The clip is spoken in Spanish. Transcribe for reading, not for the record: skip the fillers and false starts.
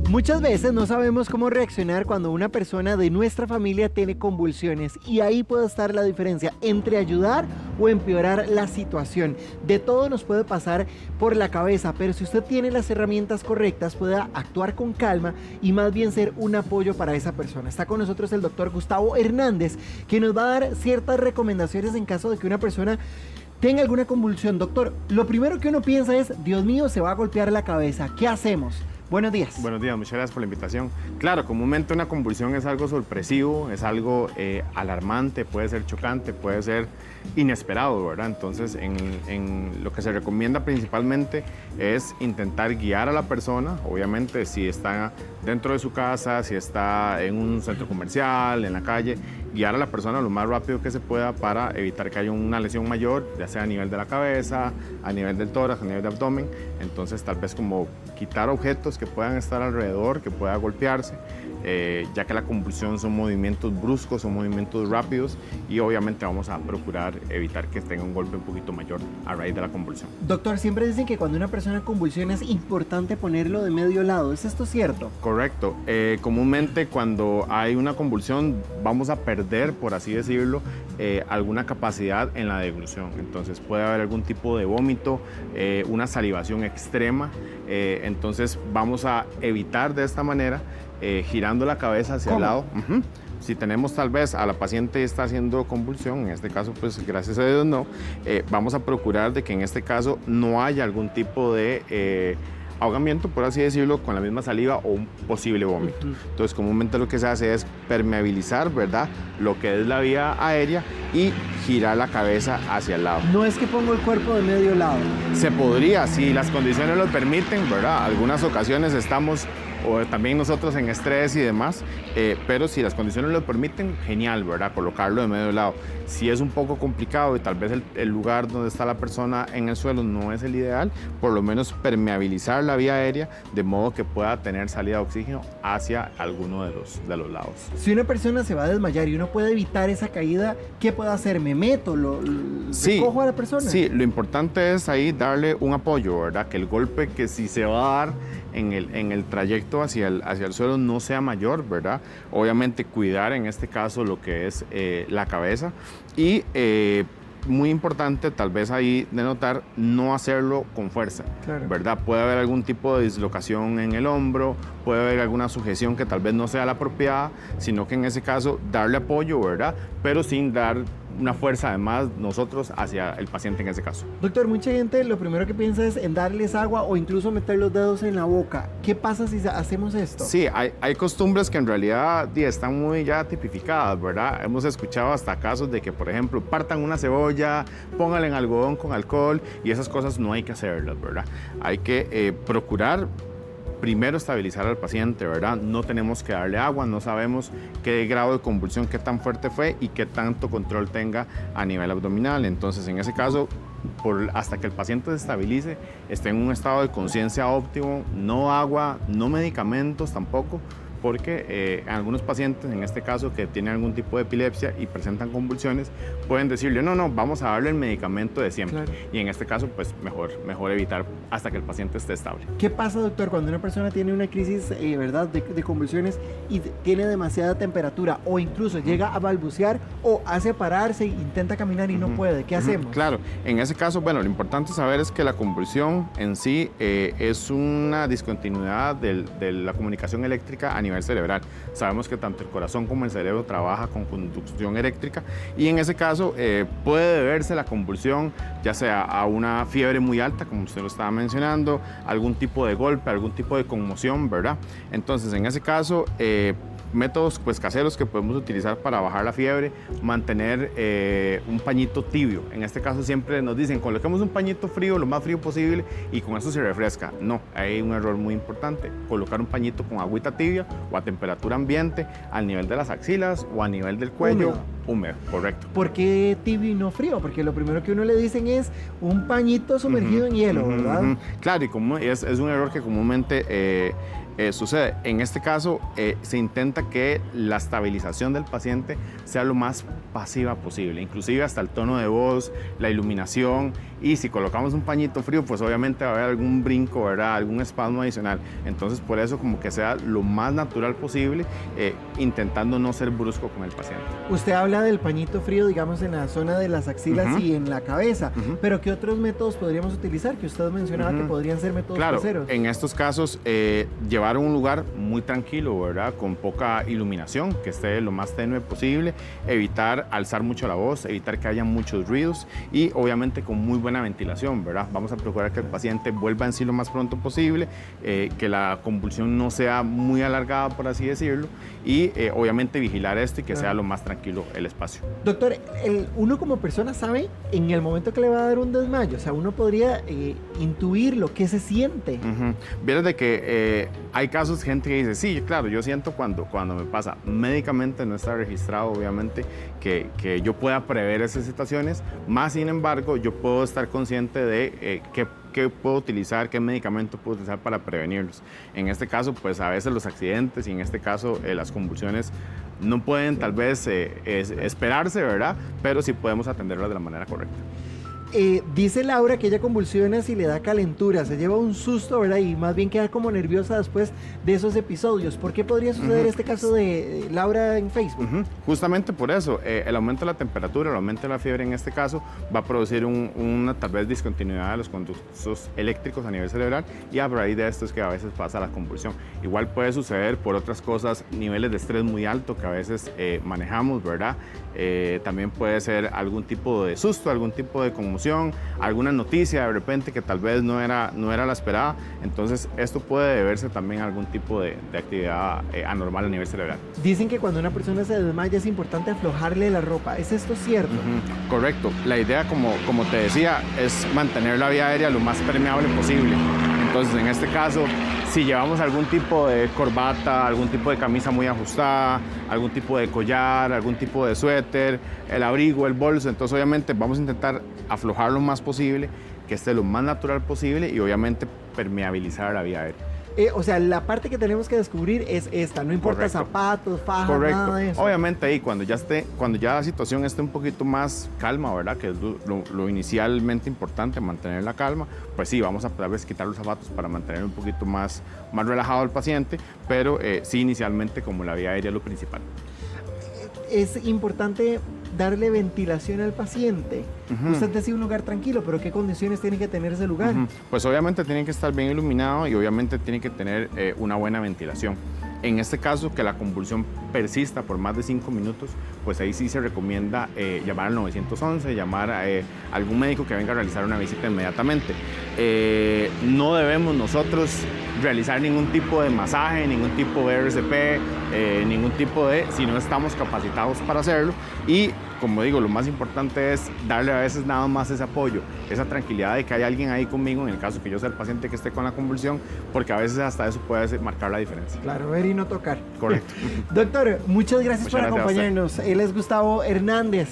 Muchas veces no sabemos cómo reaccionar cuando una persona de nuestra familia tiene convulsiones y ahí puede estar la diferencia entre ayudar o empeorar la situación. De todo nos puede pasar por la cabeza, pero si usted tiene las herramientas correctas puede actuar con calma y más bien ser un apoyo para esa persona. Está con nosotros el doctor Gustavo Hernández, que nos va a dar ciertas recomendaciones en caso de que una persona tenga alguna convulsión. Doctor, lo primero que uno piensa es, Dios mío, se va a golpear la cabeza. ¿Qué hacemos? Buenos días. Buenos días, muchas gracias por la invitación. Claro, comúnmente una convulsión es algo sorpresivo, es algo alarmante, puede ser chocante, puede ser inesperado, ¿verdad? Entonces, en lo que se recomienda principalmente es intentar guiar a la persona, obviamente si está dentro de su casa, si está en un centro comercial, en la calle, guiar a la persona lo más rápido que se pueda para evitar que haya una lesión mayor, ya sea a nivel de la cabeza, a nivel del tórax, a nivel del abdomen. Entonces, tal vez como quitar objetos que puedan estar alrededor, que pueda golpearse, ya que la convulsión son movimientos bruscos, son movimientos rápidos y obviamente vamos a procurar evitar que tenga un golpe un poquito mayor a raíz de la convulsión. Doctor, siempre dicen que cuando una persona convulsiona es importante ponerlo de medio lado. ¿Es esto cierto? Correcto. Comúnmente cuando hay una convulsión vamos a perder, por así decirlo, alguna capacidad en la deglución. Entonces puede haber algún tipo de vómito, una salivación extrema. Entonces vamos a evitar de esta manera girando la cabeza hacia el lado. Si tenemos tal vez a la paciente está haciendo convulsión, en este caso pues gracias a Dios no, vamos a procurar de que en este caso no haya algún tipo de ahogamiento, por así decirlo, con la misma saliva o un posible vómito. Entonces comúnmente lo que se hace es permeabilizar, ¿verdad?, lo que es la vía aérea y girar la cabeza hacia el lado. No es que pongo el cuerpo de medio lado. Se podría, si las condiciones lo permiten, ¿verdad? Algunas ocasiones estamos o también nosotros en estrés y demás, pero si las condiciones lo permiten, genial, ¿verdad? Colocarlo de medio lado. Si es un poco complicado y tal vez el lugar donde está la persona en el suelo no es el ideal, por lo menos permeabilizar la vía aérea de modo que pueda tener salida de oxígeno hacia alguno de los lados. Si una persona se va a desmayar y uno puede evitar esa caída, ¿qué puedo hacer? ¿Me meto? ¿Recojo a la persona? Sí, lo importante es ahí darle un apoyo, ¿verdad? Que el golpe que si se va a dar en el trayecto hacia el suelo no sea mayor, ¿verdad? Obviamente cuidar en este caso lo que es la cabeza y muy importante tal vez ahí de notar no hacerlo con fuerza, claro, ¿verdad? Puede haber algún tipo de dislocación en el hombro, puede haber alguna sujeción que tal vez no sea la apropiada, sino que en ese caso darle apoyo, ¿verdad? Pero sin dar una fuerza además nosotros hacia el paciente en ese caso. Doctor, mucha gente lo primero que piensa es en darles agua o incluso meter los dedos en la boca. ¿Qué pasa si hacemos esto? Sí, hay costumbres que en realidad están muy ya tipificadas, ¿verdad? Hemos escuchado hasta casos de que, por ejemplo, partan una cebolla, pónganle en algodón con alcohol y esas cosas no hay que hacerlas, ¿verdad? Hay que procurar primero estabilizar al paciente, ¿verdad? No tenemos que darle agua, no sabemos qué grado de convulsión, qué tan fuerte fue y qué tanto control tenga a nivel abdominal. Entonces, en ese caso, hasta que el paciente se estabilice, esté en un estado de conciencia óptimo, no agua, no medicamentos tampoco, porque algunos pacientes, en este caso, que tienen algún tipo de epilepsia y presentan convulsiones, pueden decirle, no, vamos a darle el medicamento de siempre. Claro. Y en este caso, pues mejor evitar hasta que el paciente esté estable. ¿Qué pasa, doctor, cuando una persona tiene una crisis, ¿verdad?, de convulsiones y tiene demasiada temperatura o incluso llega a balbucear o hace pararse e intenta caminar y no puede? ¿Qué hacemos? Claro, en ese caso, bueno, lo importante saber es que la convulsión en sí es una discontinuidad de la comunicación eléctrica a nivel cerebral. Sabemos que tanto el corazón como el cerebro trabaja con conducción eléctrica y en ese caso puede deberse la convulsión ya sea a una fiebre muy alta, como usted lo estaba mencionando, algún tipo de golpe, algún tipo de conmoción, ¿verdad? Entonces, en ese caso, métodos pues caseros que podemos utilizar para bajar la fiebre, mantener un pañito tibio. En este caso siempre nos dicen, coloquemos un pañito frío, lo más frío posible y con eso se refresca. No, hay un error muy importante, colocar un pañito con agüita tibia o a temperatura ambiente al nivel de las axilas o a nivel del cuello. Húmedo, correcto. ¿Por qué tibio y no frío? Porque lo primero que uno le dicen es un pañito sumergido en hielo, ¿verdad? Claro, y como es un error que comúnmente sucede. En este caso, se intenta que la estabilización del paciente sea lo más pasiva posible, inclusive hasta el tono de voz, la iluminación y si colocamos un pañito frío, pues obviamente va a haber algún brinco, ¿verdad? Algún espasmo adicional. Entonces, por eso como que sea lo más natural posible, intentando no ser brusco con el paciente. Usted habla del pañito frío, digamos, en la zona de las axilas y en la cabeza, pero ¿qué otros métodos podríamos utilizar? Que usted mencionaba que podrían ser métodos caseros. En estos casos, llevar a un lugar muy tranquilo, ¿verdad? Con poca iluminación, que esté lo más tenue posible, evitar alzar mucho la voz, evitar que haya muchos ruidos y obviamente con muy buena ventilación, ¿verdad? Vamos a procurar que el paciente vuelva en sí lo más pronto posible, que la convulsión no sea muy alargada, por así decirlo, y obviamente vigilar esto y que sea lo más tranquilo el espacio. Doctor, uno como persona sabe en el momento que le va a dar un desmayo, o sea, uno podría intuir lo que se siente. Vieras de que hay casos, gente que dice, sí, claro, yo siento cuando me pasa. Médicamente no está registrado, obviamente, que yo pueda prever esas situaciones, más sin embargo, yo puedo estar consciente de qué puedo utilizar, qué medicamento puedo utilizar para prevenirlos. En este caso, pues a veces los accidentes y en este caso las convulsiones no pueden tal vez esperarse, ¿verdad? Pero sí podemos atenderlas de la manera correcta. Dice Laura que ella convulsiona si le da calentura, se lleva un susto, ¿verdad? Y más bien queda como nerviosa después de esos episodios. ¿Por qué podría suceder este caso de Laura en Facebook? Justamente por eso, el aumento de la temperatura, el aumento de la fiebre en este caso va a producir una tal vez discontinuidad de los conductos eléctricos a nivel cerebral y a raíz de esto es que a veces pasa la convulsión. Igual puede suceder por otras cosas, niveles de estrés muy alto que a veces manejamos, ¿verdad? También puede ser algún tipo de susto, algún tipo de conmoción, alguna noticia de repente que tal vez no era la esperada. Entonces esto puede deberse también a algún tipo de actividad anormal a nivel cerebral. Dicen que cuando una persona se desmaya es importante aflojarle la ropa. ¿Es esto cierto? Correcto. La idea, como te decía, es mantener la vía aérea lo más permeable posible. Entonces, en este caso, si llevamos algún tipo de corbata, algún tipo de camisa muy ajustada, algún tipo de collar, algún tipo de suéter, el abrigo, el bolso, entonces obviamente vamos a intentar aflojar lo más posible, que esté lo más natural posible y obviamente permeabilizar la vía aérea. O sea, la parte que tenemos que descubrir es esta, no importa. Correcto. Zapatos, fajas, nada de eso. Obviamente ahí cuando ya la situación esté un poquito más calma, ¿verdad? Que es lo inicialmente importante, mantener la calma, pues sí, vamos a tal vez quitar los zapatos para mantener un poquito más relajado al paciente, pero sí inicialmente como la vía aérea es lo principal. Es importante darle ventilación al paciente. Usted decía un lugar tranquilo, pero ¿qué condiciones tiene que tener ese lugar? Pues obviamente tiene que estar bien iluminado y obviamente tiene que tener una buena ventilación. En este caso, que la convulsión persista por más de 5 minutos, pues ahí sí se recomienda llamar al 911, llamar a algún médico que venga a realizar una visita inmediatamente. No debemos nosotros realizar ningún tipo de masaje, ningún tipo de RCP, si no estamos capacitados para hacerlo. Y como digo, lo más importante es darle a veces nada más ese apoyo, esa tranquilidad de que hay alguien ahí conmigo en el caso que yo sea el paciente que esté con la convulsión, porque a veces hasta eso puede marcar la diferencia. Claro, ver y no tocar. Correcto. Doctor, muchas gracias por acompañarnos. Él es Gustavo Hernández.